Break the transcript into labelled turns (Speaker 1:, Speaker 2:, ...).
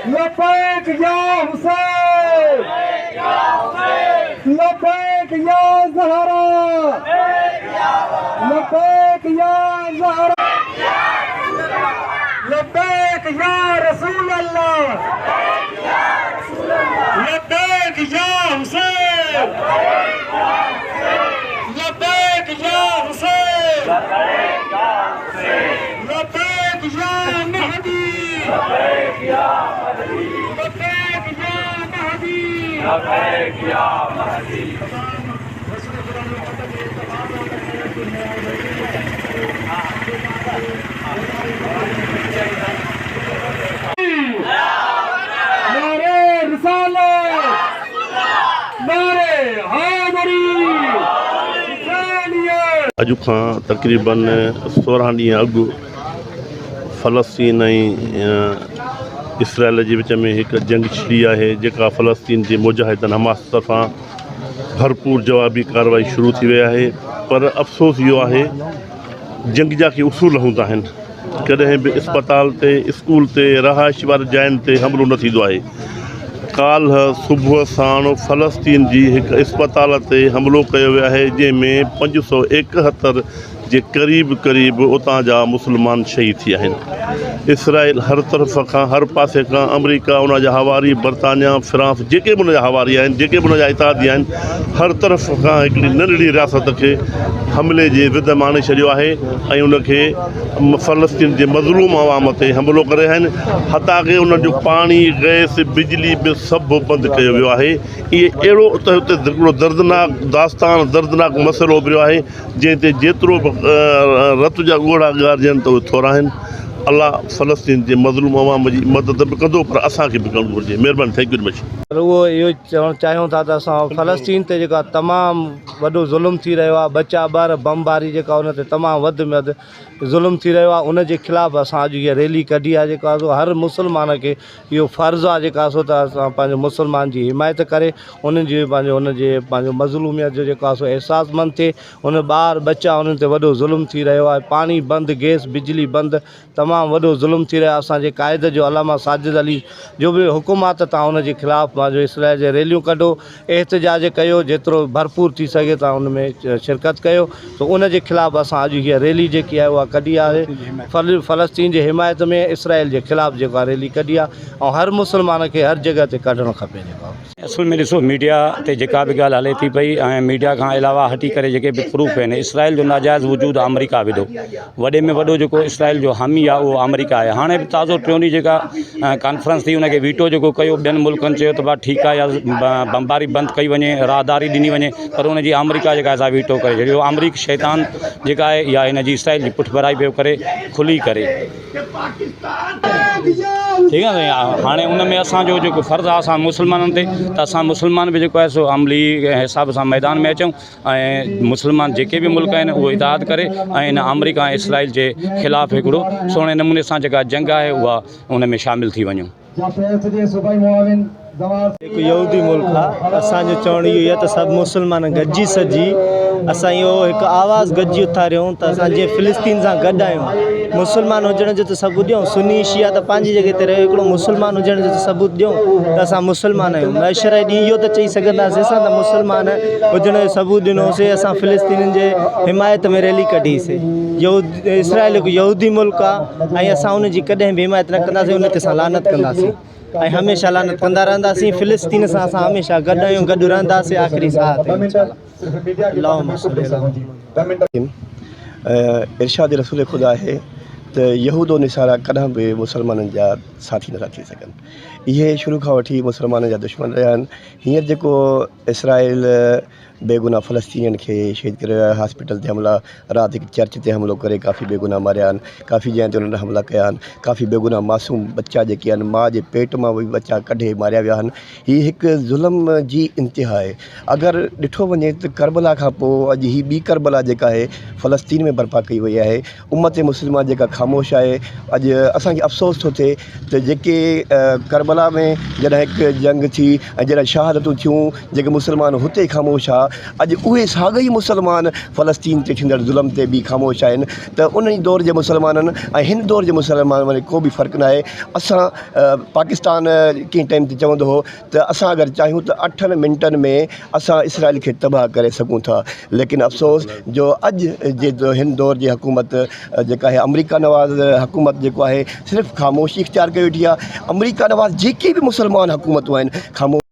Speaker 1: लबैक या हुसैन, लबैक या ज़हरा, लबैक या ज़हरा, लबैक या रसूल अल्लाह, लबैक या हुसैन, लबैक या हुसैन, लबैक या महदी, लबैक या महदी, लबैक या महदी। नारे रिसालत, नारे हैदरी,
Speaker 2: अॼु खां तक़रीबन 16 ॾींहं अॻु फ़लस्तीन ऐं इसराइल जे विच में हिकु जंग छिड़ी आहे, जेका फ़लस्तीन जे मुजाहिदनि हमास तरफ़ां भरपूर जवाबी कार्रवाई शुरू थी वई आहे। पर अफ़सोस इहो आहे, जंग जा के उसूल हूंदा आहिनि, कॾहिं बि इस्पताल ते, स्कूल ते, रहाइश वारी जायुनि ते हमिलो न थींदो आहे। काल्ह सुबुह साण फ़लस्तीन जी हिकु इस्पताल ते हमिलो कयो वियो आहे, जंहिंमें 571 जे क़रीब उतां जा मुस्लमान शहीद थी आहिनि। इसराइल हर तरफ़ खां, हर पासे खां, अमरीका, उन जा हवारी, बरतानिया, फ्रांस, जेके बि उन जा हवारी आहिनि, जेके बि उन जा इतादी आहिनि, हर तरफ़ खां हिकिड़ी नंढड़ी रियासत खे हमले जे विध में आणे छॾियो आहे ऐं उनखे फ़लस्तीन जे मज़लूम अवाम ते हमिलो करे आहिनि। हता कि उन जो पाणी, गैस, बिजली बि सभु बंदि कयो वियो आहे। इहे अहिड़ो त हुते हिकिड़ो दर्दनाक दास्तान, दर्दनाक मसइलो उभिरियो आहे, जंहिं ते जेतिरो बि रत जा ॻोढ़ा ॻारिजनि त उहे थोरा आहिनि। अल्लाह फ़लस्तीन जे मज़लूम अवाम जी मदद बि कंदो, पर असांखे बि करणु घुरिजे। महिरबानी, थैंक यू वेरी मच।
Speaker 3: उहो इहो चवणु चाहियूं था त असां फ़लस्तीन ते जेका तमामु वॾो ज़ुल्म थी रहियो आहे, बचा ॿार, बमबारी जेका उन ते तमामु वधि में वधि ज़ुल्म थी रहियो आहे, उन जे ख़िलाफ़ु असां अॼु इहा रैली कढी आहे। जेका सो हर मुस्लमान खे इहो फ़र्ज़ु आहे जेका सो त असां पंहिंजो मुस्लमान जी हिमायत करे, उन्हनि जी पंहिंजो मज़लूमियत जो जेको आहे सो अहसासमंद थिए। उन ॿार बचा, उन्हनि ते वॾो ज़ुल्म थी रहियो आहे, पाणी बंदि, गैस बिजली बंदि, तमामु वॾो ज़ुल्म थी रहियो आहे। असांजे क़ाइद जो अलामा साजिद अली जो बि हुकुम आहे त तव्हां उन जे ख़िलाफ़ु पंहिंजो इसराइल जे रैलियूं कढो, एहतजाज कयो, जेतिरो भरपूर थी सघे तव्हां उन में शिरकत कयो। त उन जे ख़िलाफ़ु असां अॼु हीअ रैली जेकी आहे उहा कढी आहे, फ़लस्तीन जे हिमायत में इसराइल जे ख़िलाफ़ु जेका रैली कढी आहे, ऐं हर मुस्लमान खे हर जॻह ते कढणु खपे। जेका
Speaker 4: असुल में ॾिसो, मीडिया ते जेका बि ॻाल्हि हले थी पई, ऐं मीडिया खां अलावा हटी करे जेके बि प्रूफ आहिनि, इसराइल जो नाजाइज़ वजूद अमरीका विधो, वॾे में वॾो जेको इसराइल जो हामी आहे उहो अमरीका आहे। हाणे बि ताज़ो टियों ॾींहुं जेका कॉन्फ्रेंस थी, उनखे वीटो जेको कयो, ॿियनि मुल्कनि चयो त भाउ ठीकु आहे, या बमबारी बंदि कई वञे, राहदारी ॾिनी वञे, पर उनजी अमरीका जेका असां वीटो करे छॾियो। अमरीक शैतान जेका आहे, इहा इन जी इसराइल जी पुठिभराई पियो करे, खुली करे। ठीकु आहे न। हाणे उन में असांजो जेको फ़र्ज़ु आहे असां मुस्लमाननि ते, त असां मुस्लमान बि जेको आहे सो अमली हिसाब सां मैदान में अचूं, ऐं मुस्लमान जेके बि मुल्क आहिनि उहो इताद करे, ऐं इन अमरीका ऐं इसराइल जे ख़िलाफ़ु हिकिड़ो सुहिणे नमूने सां जेका जंग आहे उहा उन में शामिलु थी वञूं।
Speaker 3: हिकु यहूदी मुल्क आहे, असांजो चवणु इहो आहे त सभु मुस्लमान गॾिजी सॼी असां इहो हिकु आवाज़ु गॾिजी उथारियूं त असां जीअं फ़िलिस्तीन सां गॾु आहियूं। मुस्लमान हुजण जो त सबूत ॾियूं, सुन्नी शिया त पंहिंजी जॻह ते रहे, हिकिड़ो मुस्लमान हुजण जो त सबूत ॾियूं त असां मुस्लमान आहियूं। मैशर ॾींहुं इहो त चई सघंदासीं असां त मुस्लमान हुजण जो सबूत ॾिनोसीं। असां फ़िलिस्तीन जे हिमायत में रैली कढीसीं। इसराइल हिकु यहूदी मुल्क आहे, ऐं असां हुनजी कॾहिं बि हिमायत न कंदासीं, उन ते असां लानत कंदासीं ऐं हमेशह लानत कंदा रहंदासीं। फ़िलिस्तीन सां असां हमेशह गॾु आहियूं, गॾु रहंदासीं आख़िरी साह ते।
Speaker 5: इरशाद रसूल ख़ुदा आहे त यहूद और निसारा कॾहिं बि मुसलमाननि जा साथी नथा थी सघनि। इहे शुरू खां वठी मुसलमाननि जा दुश्मन रहिया आहिनि। हींअर जेको इसराइल बेगुनाह फ़लस्तीनियुनि खे शहीद करे रहिया, हॉस्पिटल ते हमला, राति हिकु चर्च ते हमिलो करे काफ़ी बेगुनाह मारिया आहिनि, काफ़ी जंहिं ते उन्हनि हमला कया आहिनि, काफ़ी बेगुनाह मासूम बच्चा जेके आहिनि, माउ जे पेट मां उहे बच्चा कढे मारिया विया आहिनि। हीअ हिकु ज़ुल्म जी इंतिहा आहे। अगरि ॾिठो वञे त करबला खां पोइ अॼु हीअ ॿी करबला जेका आहे फ़लस्तीन में बर्पा कई वई आहे। उम्मत मुस्लिमा जेका ख़ामोश आहे। अॼु असांखे अफ़सोस थो थिए त जेके करबला में जॾहिं हिकु जंग थी ऐं जॾहिं शहादतूं थियूं, जेके मुस्लमान हुते ख़ामोश हुआ, अॼु उहे साॻई मुस्लमान फ़लस्तीन ते थींदड़ ज़ुल्म ते बि ख़ामोश आहिनि। त उन ई दौर जे मुस्लमाननि ऐं हिन दौर जे मुस्लमाननि में को बि फ़र्क़ु न आहे। असां पाकिस्तान कंहिं टाइम ते चवंदो हो त असां अगरि चाहियूं त 8 मिंटनि में असां इसराइल खे तबाह करे सघूं था, लेकिन अफ़सोस जो अॼु जे हिन दौर जी हुकूमत जेका आहे अमरीका नवाज़ हुकूमत जेको आहे सिर्फ़ु ख़ामोशी इख़्तियार कई वेठी आहे। अमरीका नवाज़ जेके बि मुस्लमान हुकूमतूं आहिनि ख़ामोश